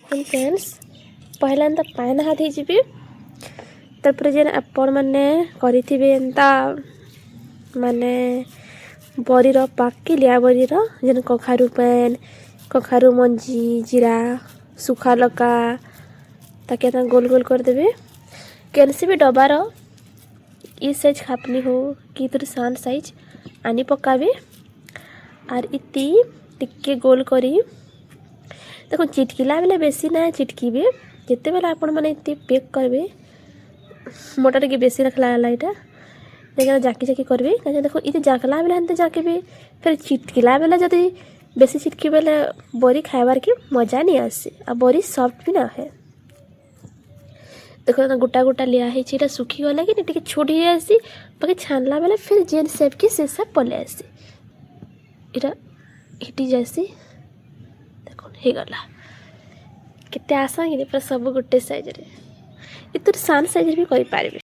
Friends पहला तो पान हाथ जी तापर जेन आपण मैंने करेंगे एंता माने बरीर पाकिलिया बरीर जेन कखारू पैन कखारू मंजी जीरा सुखा लका ताकि गोल गोल करदेवे कैनसी भी डबार ई साइज खापनी हो कि तुर सान साइज आनी पकाबे आर इति टिके गोल करी देखो चिटकिला बेले बेसी ना चिटकीबे जिते बेले आपण माने इति पैक करबे मोटा टिके बेसी रखला लाइटा देखा जाकी जाकी करबे कहे देखो इति जाकला बेले हनते जाकेबे फिर चिटकिला बेले जदी बेसी चिटकी बेले बरी खाइबार के मजा नहीं आसे आ बरी सॉफ्ट भी ना है देखो ना गोटा गोटा लिया है चीटा सुखी गला कि टिके छोटी आसी बाकी छानला बेले फिर जेन शेप की से सब पले आसी इटा हिटी जैसी देखो हे गला केते आसान कि सब गोटे साइज रे इतुर सान साइज भी करि पारबे।